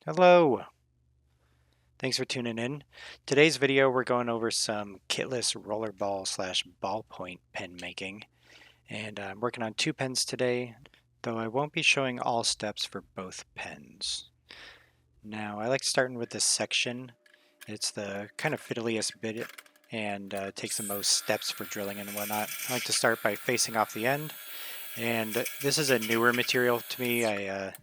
Hello! Thanks for tuning in. Today's video we're going over some Kitless rollerball slash ballpoint pen making. And I'm working on two pens today, though I won't be showing all steps for both pens. Now I like starting with this section. It's the kind of fiddliest bit and takes the most steps for drilling and whatnot. I like to start by facing off the end. And this is a newer material to me. I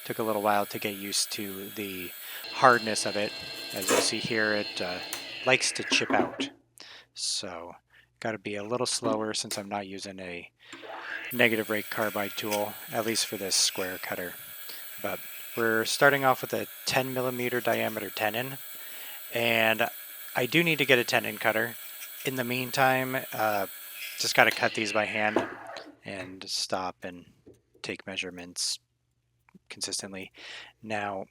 took a little while to get used to the hardness of it. As you'll see here, it likes to chip out. So got to be a little slower since I'm not using a negative rate carbide tool, at least for this square cutter. But we're starting off with a 10 millimeter diameter tenon, and I do need to get a tenon cutter. In the meantime, just got to cut these by hand and stop and take measurements consistently. Now,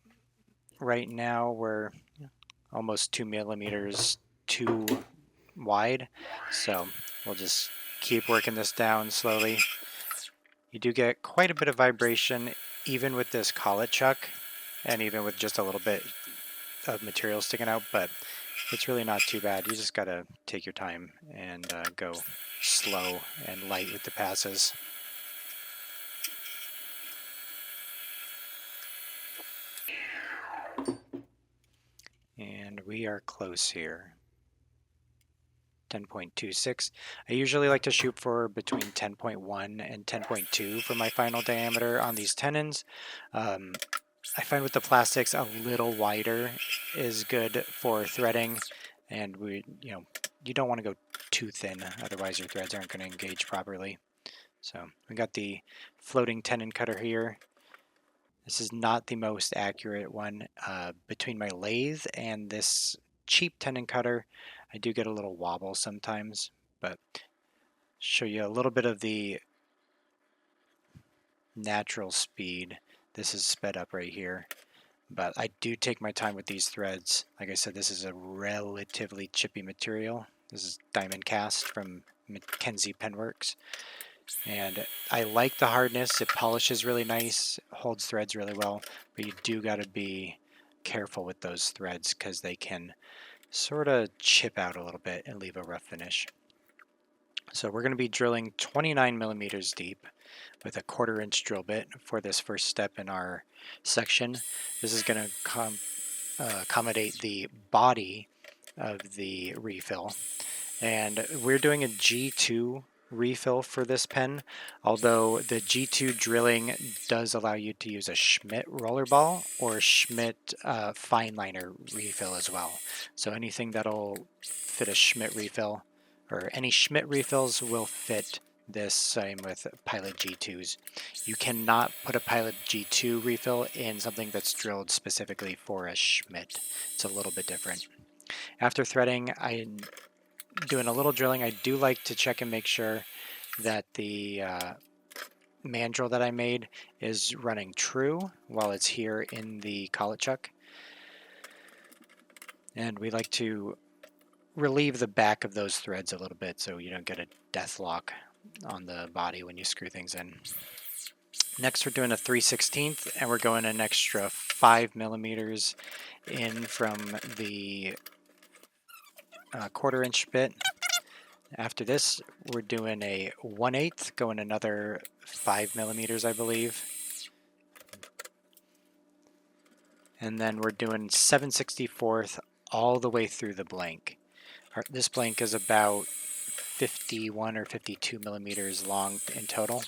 right now we're almost 2 millimeters too wide, so we'll just keep working this down slowly. You do get quite a bit of vibration even with this collet chuck and even with just a little bit of material sticking out, but it's really not too bad. You just gotta take your time and go slow and light with the passes. And we are close here. 10.26. I usually like to shoot for between 10.1 and 10.2 for my final diameter on these tenons. I find with the plastics a little wider is good for threading, and you don't want to go too thin, otherwise your threads aren't going to engage properly. So we got the floating tenon cutter here. This is not the most accurate one. Between my lathe and this cheap tenon cutter, I do get a little wobble sometimes, but show you a little bit of the natural speed. This is sped up right here, but I do take my time with these threads. Like I said, this is a relatively chippy material. This is DiamondCast from Mackenzie Penworks. And I like the hardness. It polishes really nice, holds threads really well, but you do got to be careful with those threads because they can sort of chip out a little bit and leave a rough finish. So we're going to be drilling 29 millimeters deep with a 1/4 inch drill bit for this first step in our section. This is going to accommodate the body of the refill. And we're doing a G2 refill for this pen, although the G2 drilling does allow you to use a Schmidt rollerball or Schmidt fine liner refill as well. So anything that'll fit a Schmidt refill, or any Schmidt refills will fit this. Same with Pilot G2s. You cannot put a Pilot G2 refill in something that's drilled specifically for a Schmidt. It's a little bit different. After threading, I'm doing a little drilling. I do like to check and make sure that the mandrel that I made is running true while it's here in the collet chuck. And we like to relieve the back of those threads a little bit so you don't get a death lock on the body when you screw things in. Next we're doing a 3/16 and we're going an extra 5 millimeters in from the 1/4 inch bit. After this, we're doing a 1/8, going another 5 millimeters, I believe. And then we're doing 7/64 all the way through the blank. This blank is about 51 or 52 millimeters long in total.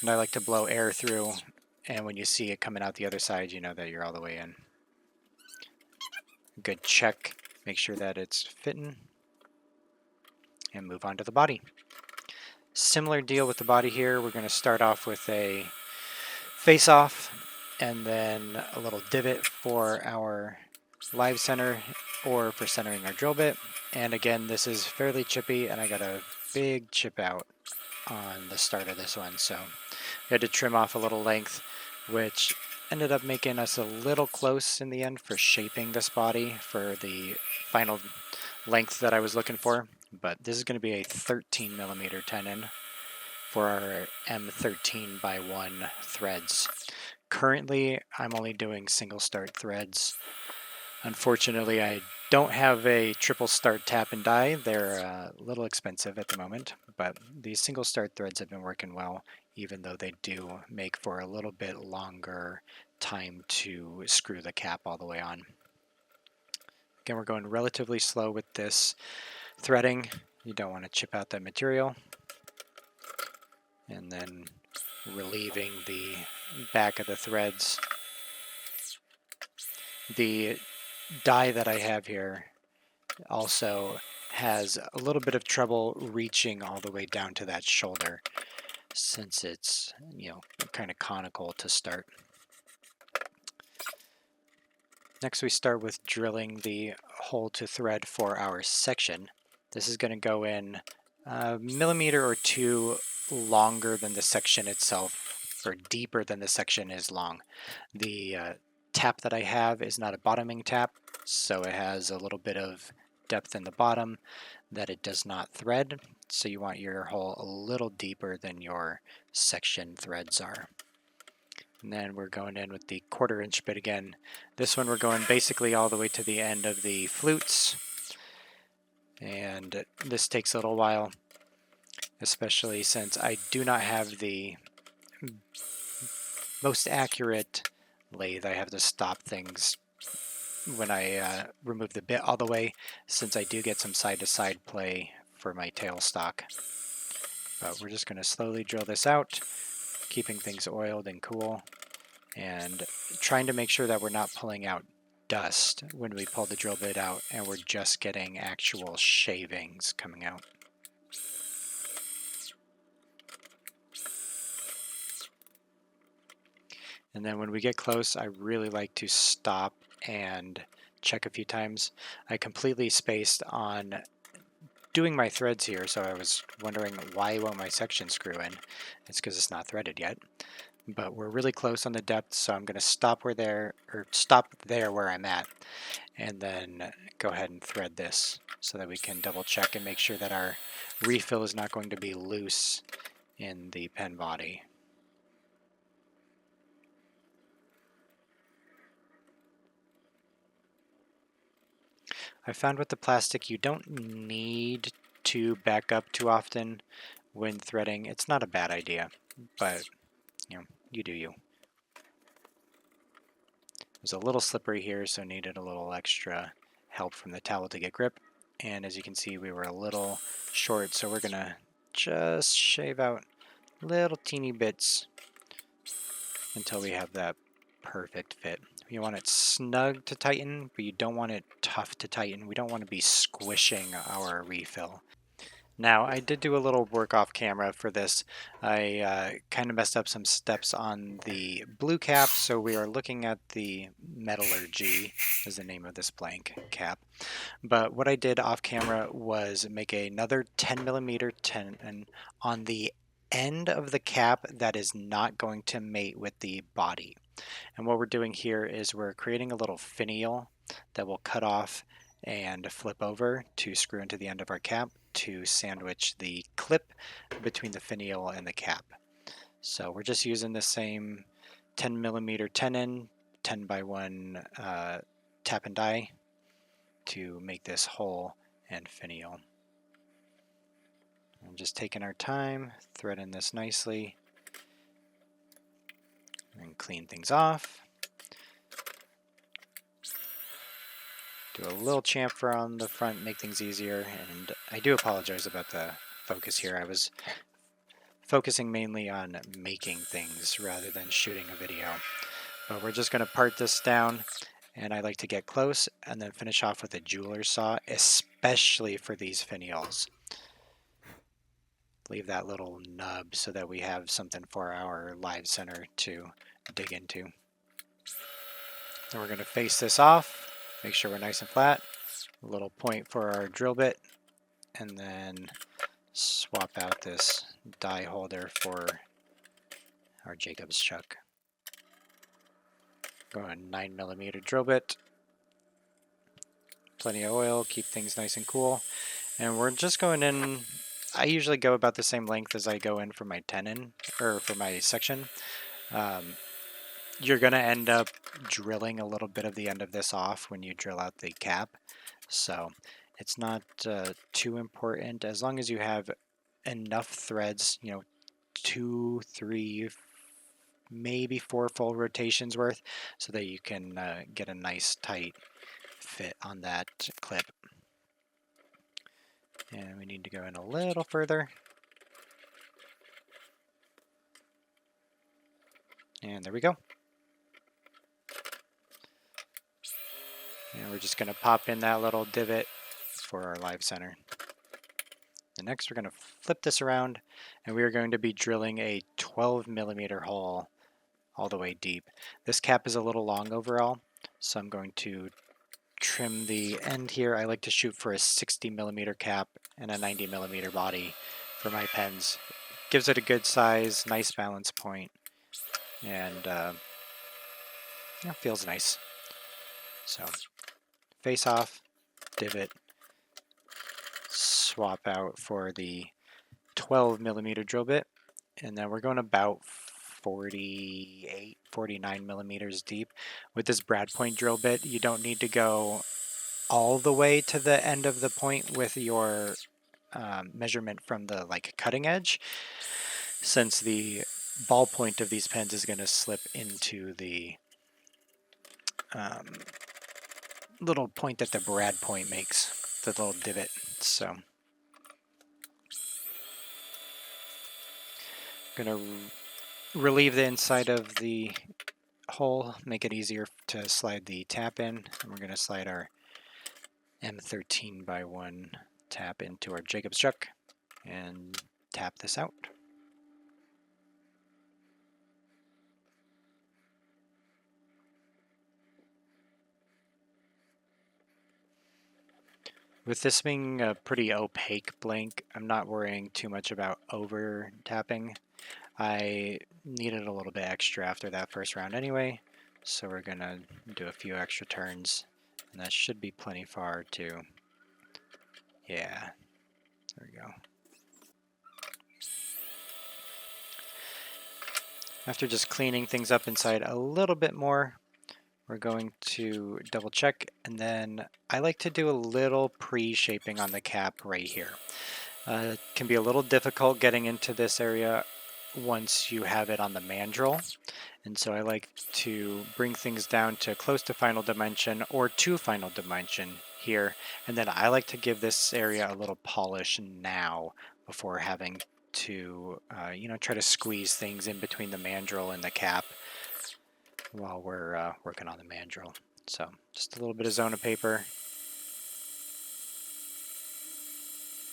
And I like to blow air through, and when you see it coming out the other side, you know that you're all the way in. Good check. Make sure that it's fitting. And move on to the body. Similar deal with the body here. We're going to start off with a face-off and then a little divot for our live center or for centering our drill bit. And again, this is fairly chippy and I got a big chip out on the start of this one. So we had to trim off a little length, which ended up making us a little close in the end for shaping this body for the final length that I was looking for. But this is going to be a 13 millimeter tenon. for our M13 by 1 threads. Currently, I'm only doing single start threads. Unfortunately, I don't have a triple start tap and die. They're a little expensive at the moment, but these single start threads have been working well, even though they do make for a little bit longer time to screw the cap all the way on. Again, we're going relatively slow with this threading. You don't want to chip out that material. And then relieving the back of the threads. The die that I have here also has a little bit of trouble reaching all the way down to that shoulder since it's, kind of conical to start. Next we start with drilling the hole to thread for our section. This is going to go in a millimeter or two longer than the section itself, or deeper than the section is long. The tap that I have is not a bottoming tap, so it has a little bit of depth in the bottom that it does not thread, so you want your hole a little deeper than your section threads are. And then we're going in with the 1/4 inch bit again. This one we're going basically all the way to the end of the flutes, and this takes a little while, especially since I do not have the most accurate lathe. I have to stop things when I remove the bit all the way, since I do get some side-to-side play for my tailstock. But we're just going to slowly drill this out, keeping things oiled and cool, and trying to make sure that we're not pulling out dust when we pull the drill bit out and we're just getting actual shavings coming out. And then when we get close, I really like to stop and check a few times. I completely spaced on doing my threads here, so I was wondering why won't my section screw in. It's because it's not threaded yet. But we're really close on the depth, so I'm going to stop there where I'm at, and then go ahead and thread this so that we can double check and make sure that our refill is not going to be loose in the pen body. I found with the plastic you don't need to back up too often when threading. It's not a bad idea, but you do you. It was a little slippery here, so needed a little extra help from the towel to get grip. And as you can see, we were a little short, so we're gonna just shave out little teeny bits until we have that perfect fit. You want it snug to tighten, but you don't want it tough to tighten. We don't want to be squishing our refill. Now, I did do a little work off camera for this. I kind of messed up some steps on the blue cap, so we are looking at the metallurgy is the name of this blank cap. But what I did off camera was make another 10mm tenon on the end of the cap that is not going to mate with the body. And what we're doing here is we're creating a little finial that will cut off and flip over to screw into the end of our cap to sandwich the clip between the finial and the cap. So we're just using the same 10mm tenon, 10 by 1 tap and die to make this hole and finial. I'm just taking our time, threading this nicely, and clean things off. Do a little chamfer on the front, make things easier, and I do apologize about the focus here. I was focusing mainly on making things rather than shooting a video. But we're just going to part this down, and I like to get close and then finish off with a jeweler's saw, especially for these finials. Leave that little nub so that we have something for our live center to dig into. Then we're going to face this off. Make sure we're nice and flat. A little point for our drill bit, and then swap out this die holder for our Jacob's chuck. Go on 9mm drill bit. Plenty of oil, keep things nice and cool. And we're just going in I usually go about the same length as I go in for my tenon, or for my section. You're going to end up drilling a little bit of the end of this off when you drill out the cap. So it's not too important as long as you have enough threads, 2, 3, maybe 4 full rotations worth, so that you can get a nice tight fit on that clip. And we need to go in a little further. And there we go. And we're just going to pop in that little divot for our live center. And next we're going to flip this around, and we are going to be drilling a 12 millimeter hole all the way deep. This cap is a little long overall, so I'm going to trim the end here. I like to shoot for a 60 millimeter cap and a 90 millimeter body for my pens. Gives it a good size, nice balance point, and feels nice. So face off, divot, swap out for the 12 millimeter drill bit, and then we're going about 48, 49 millimeters deep. With this brad point drill bit, you don't need to go all the way to the end of the point with your measurement from the cutting edge, since the ballpoint of these pens is going to slip into the little point that the brad point makes, the little divot. So I'm going to relieve the inside of the hole, make it easier to slide the tap in, and we're going to slide our M13x1 tap into our Jacob's chuck and tap this out. With this being a pretty opaque blank, I'm not worrying too much about over tapping. I needed a little bit extra after that first round anyway, so we're gonna do a few extra turns, and that should be plenty far too. Yeah, there we go. After just cleaning things up inside a little bit more, we're going to double check, and then I like to do a little pre-shaping on the cap right here. It can be a little difficult getting into this area once you have it on the mandrel, and so I like to bring things down to close to final dimension or to final dimension here, and then I like to give this area a little polish now before having to try to squeeze things in between the mandrel and the cap while we're working on the mandrel. So just a little bit of zona paper,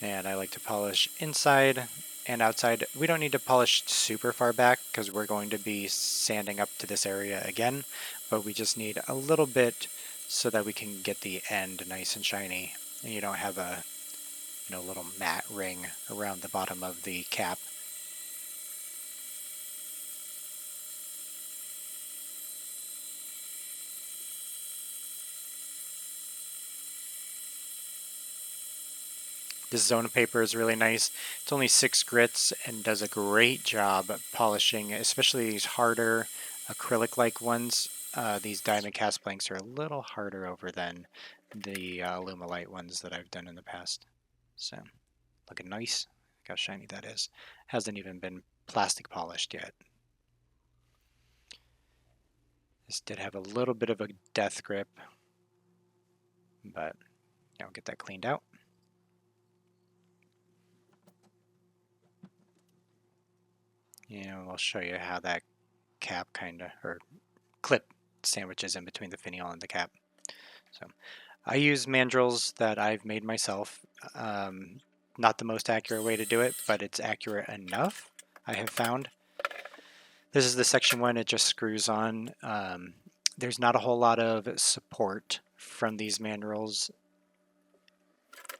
and I like to polish inside and outside. We don't need to polish super far back because we're going to be sanding up to this area again, but we just need a little bit so that we can get the end nice and shiny, and you don't have a little matte ring around the bottom of the cap. This zona paper is really nice. It's only 6 grits and does a great job polishing, especially these harder acrylic-like ones. These DiamondCast blanks are a little harder over than the Lumalite ones that I've done in the past. So, looking nice. Look how shiny that is. Hasn't even been plastic polished yet. This did have a little bit of a death grip, but I'll get that cleaned out. We'll show you how that cap or clip sandwiches in between the finial and the cap. So I use mandrels that I've made myself. Not the most accurate way to do it, but it's accurate enough, I have found. This is the section 1, it just screws on. There's not a whole lot of support from these mandrels.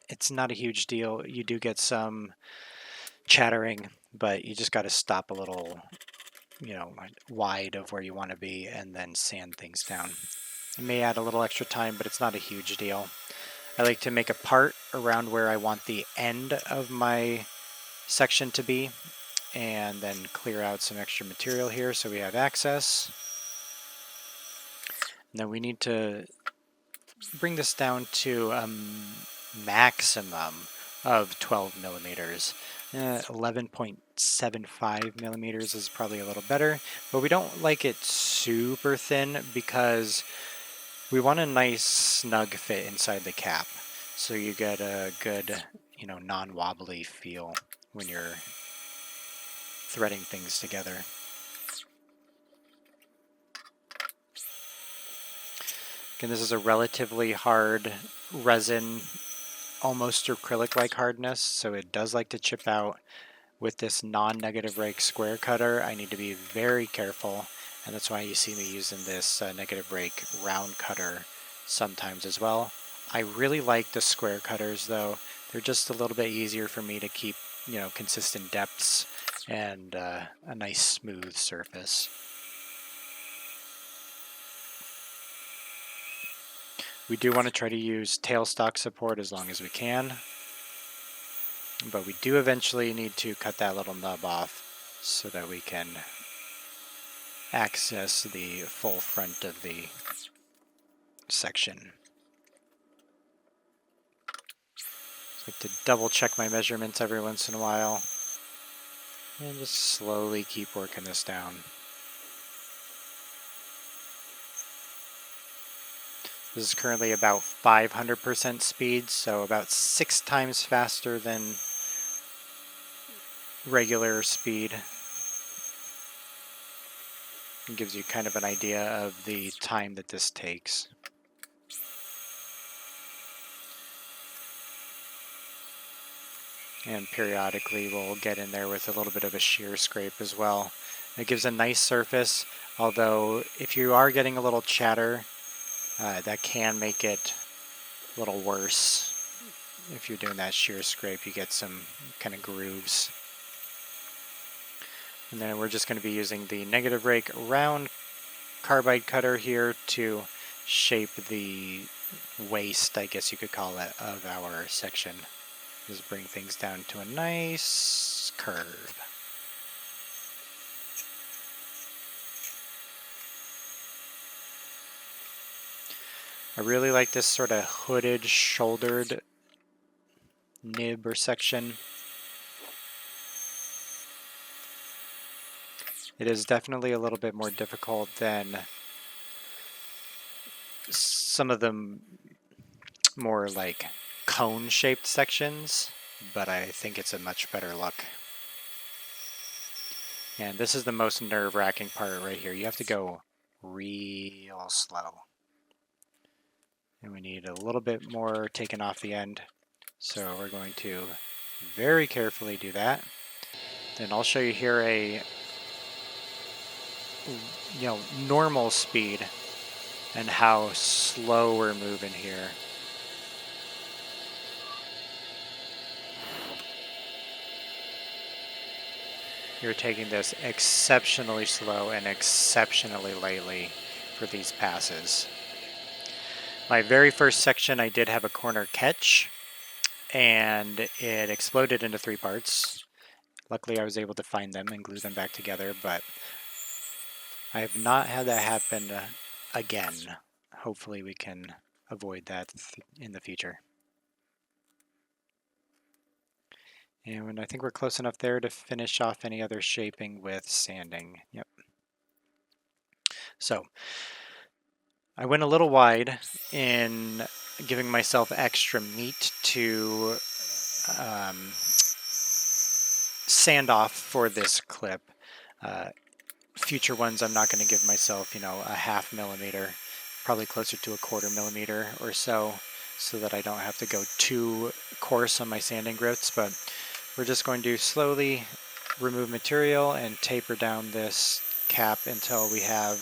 It's not a huge deal. You do get some chattering, but you just got to stop a little wide of where you want to be and then sand things down. It may add a little extra time, but it's not a huge deal. I like to make a part around where I want the end of my section to be, and then clear out some extra material here so we have access. Now we need to bring this down to a maximum of 12 millimeters. 11.75 millimeters is probably a little better, but we don't like it super thin because we want a nice snug fit inside the cap. So you get a good, non-wobbly feel when you're threading things together. Again, this is a relatively hard resin, almost acrylic-like hardness, so it does like to chip out. With this non-negative rake square cutter, I need to be very careful, and that's why you see me using this negative rake round cutter sometimes as well. I really like the square cutters though. They're just a little bit easier for me to keep, consistent depths and a nice smooth surface. We do want to try to use tailstock support as long as we can, but we do eventually need to cut that little nub off so that we can access the full front of the section. I like to double check my measurements every once in a while and just slowly keep working this down. This is currently about 500% speed, so about 6 times faster than regular speed. It gives you kind of an idea of the time that this takes. And periodically we'll get in there with a little bit of a shear scrape as well. It gives a nice surface, although if you are getting a little chatter, that can make it a little worse. If you're doing that shear scrape, you get some kind of grooves. And then we're just going to be using the negative rake round carbide cutter here to shape the waist, I guess you could call it, of our section. Just bring things down to a nice curve. I really like this sort of hooded, shouldered nib or section. It is definitely a little bit more difficult than some of the more like cone-shaped sections, but I think it's a much better look. And this is the most nerve-wracking part right here. You have to go real slow. And we need a little bit more taken off the end. So we're going to very carefully do that. Then I'll show you here a normal speed and how slow we're moving here. You're taking this exceptionally slow and exceptionally lightly for these passes. My very first section, I did have a corner catch, and it exploded into 3 parts. Luckily, I was able to find them and glue them back together, but I have not had that happen again. Hopefully we can avoid that in the future. And I think we're close enough there to finish off any other shaping with sanding. Yep. So I went a little wide in giving myself extra meat to sand off for this clip. Future ones, I'm not going to give myself, a 1/2 millimeter, probably closer to a 1/4 millimeter or so that I don't have to go too coarse on my sanding grits. But we're just going to slowly remove material and taper down this cap until we have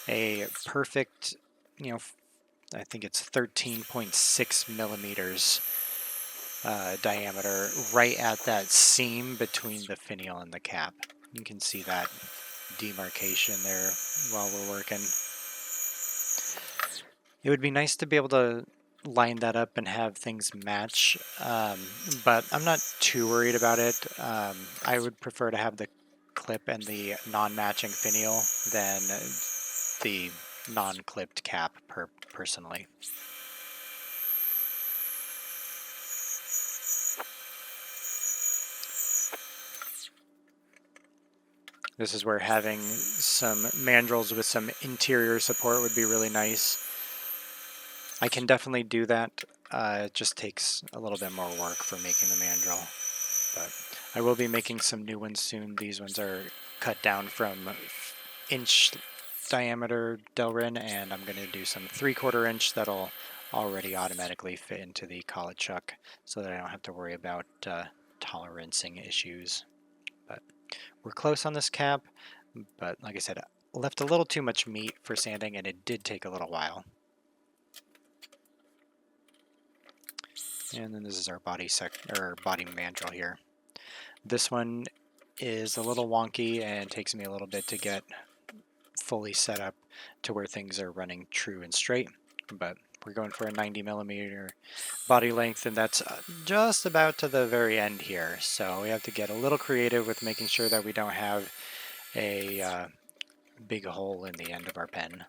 a perfect, I think it's 13.6 millimeters diameter right at that seam between the finial and the cap. You can see that demarcation there while we're working. It would be nice to be able to line that up and have things match, but I'm not too worried about it. I would prefer to have the clip and the non-matching finial than the non-clipped cap personally. This is where having some mandrels with some interior support would be really nice. I can definitely do that. It just takes a little bit more work for making the mandrel. But I will be making some new ones soon. These ones are cut down from inch diameter Delrin, and I'm going to do some 3/4 inch that'll already automatically fit into the collet chuck so that I don't have to worry about tolerancing issues. But we're close on this cap, but like I said, I left a little too much meat for sanding, and it did take a little while. And then this is our body mandrel here. This one is a little wonky and takes me a little bit to get fully set up to where things are running true and straight, but we're going for a 90mm body length, and that's just about to the very end here, so we have to get a little creative with making sure that we don't have a big hole in the end of our pen.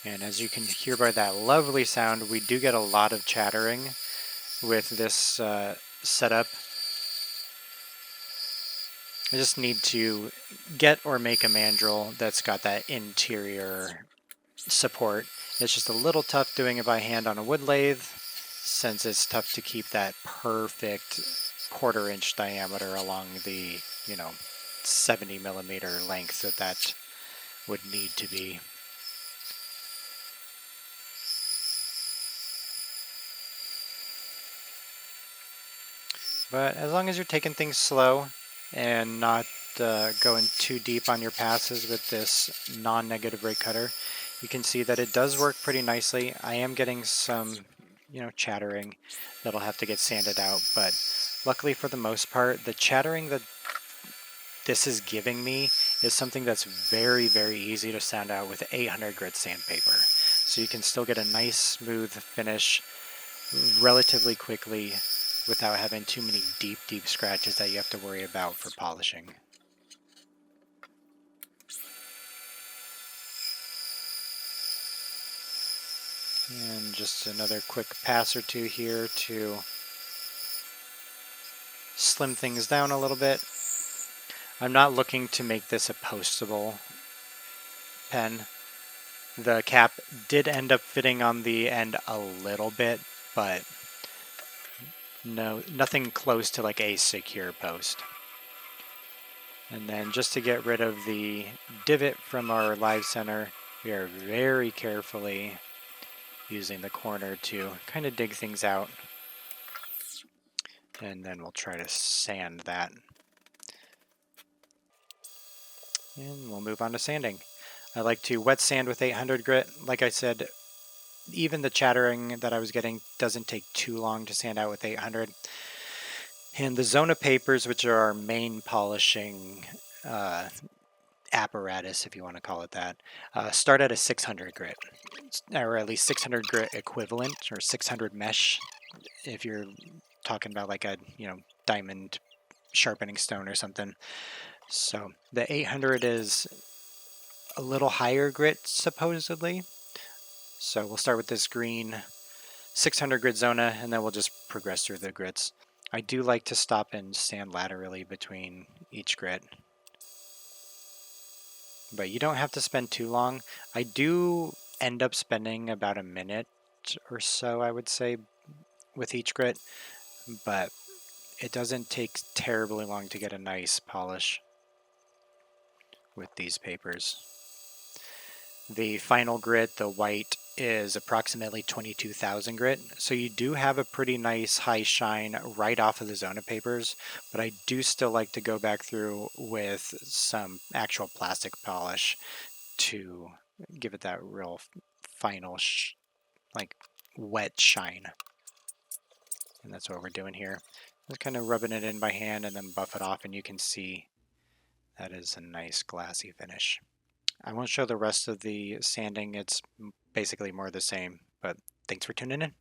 And as you can hear by that lovely sound, we do get a lot of chattering with this setup. I just need to get or make a mandrel that's got that interior support. It's just a little tough doing it by hand on a wood lathe, since it's tough to keep that perfect 1/4 inch diameter along the, 70mm length that would need to be. But as long as you're taking things slow and not going too deep on your passes with this non-negative rate cutter, you can see that it does work pretty nicely. I am getting some, chattering that'll have to get sanded out, but luckily for the most part, the chattering that this is giving me is something that's very, very easy to sand out with 800 grit sandpaper. So you can still get a nice smooth finish relatively quickly without having too many deep scratches that you have to worry about for polishing. And just another quick pass or two here to slim things down a little bit. I'm not looking to make this a postable pen. The cap did end up fitting on the end a little bit, but nothing close to like a secure post. And then just to get rid of the divot from our live center, we are very carefully using the corner to kind of dig things out. And then we'll try to sand that. And we'll move on to sanding. I like to wet sand with 800 grit. Like I said, even the chattering that I was getting doesn't take too long to sand out with 800. And the Zona papers, which are our main polishing apparatus, if you want to call it that, start at a 600 grit, or at least 600 grit equivalent, or 600 mesh, if you're talking about like a diamond sharpening stone or something. So the 800 is a little higher grit supposedly. So we'll start with this green 600 grit Zona, and then we'll just progress through the grits. I do like to stop and sand laterally between each grit, but you don't have to spend too long. I do end up spending about a minute or so, I would say, with each grit, but it doesn't take terribly long to get a nice polish with these papers. The final grit, the white, is approximately 22,000 grit, so you do have a pretty nice high shine right off of the Zona papers, but I do still like to go back through with some actual plastic polish to give it that real final like wet shine. And that's what we're doing here. Just kind of rubbing it in by hand and then buff it off, and you can see that is a nice glassy finish. I won't show the rest of the sanding. It's basically more the same, but thanks for tuning in.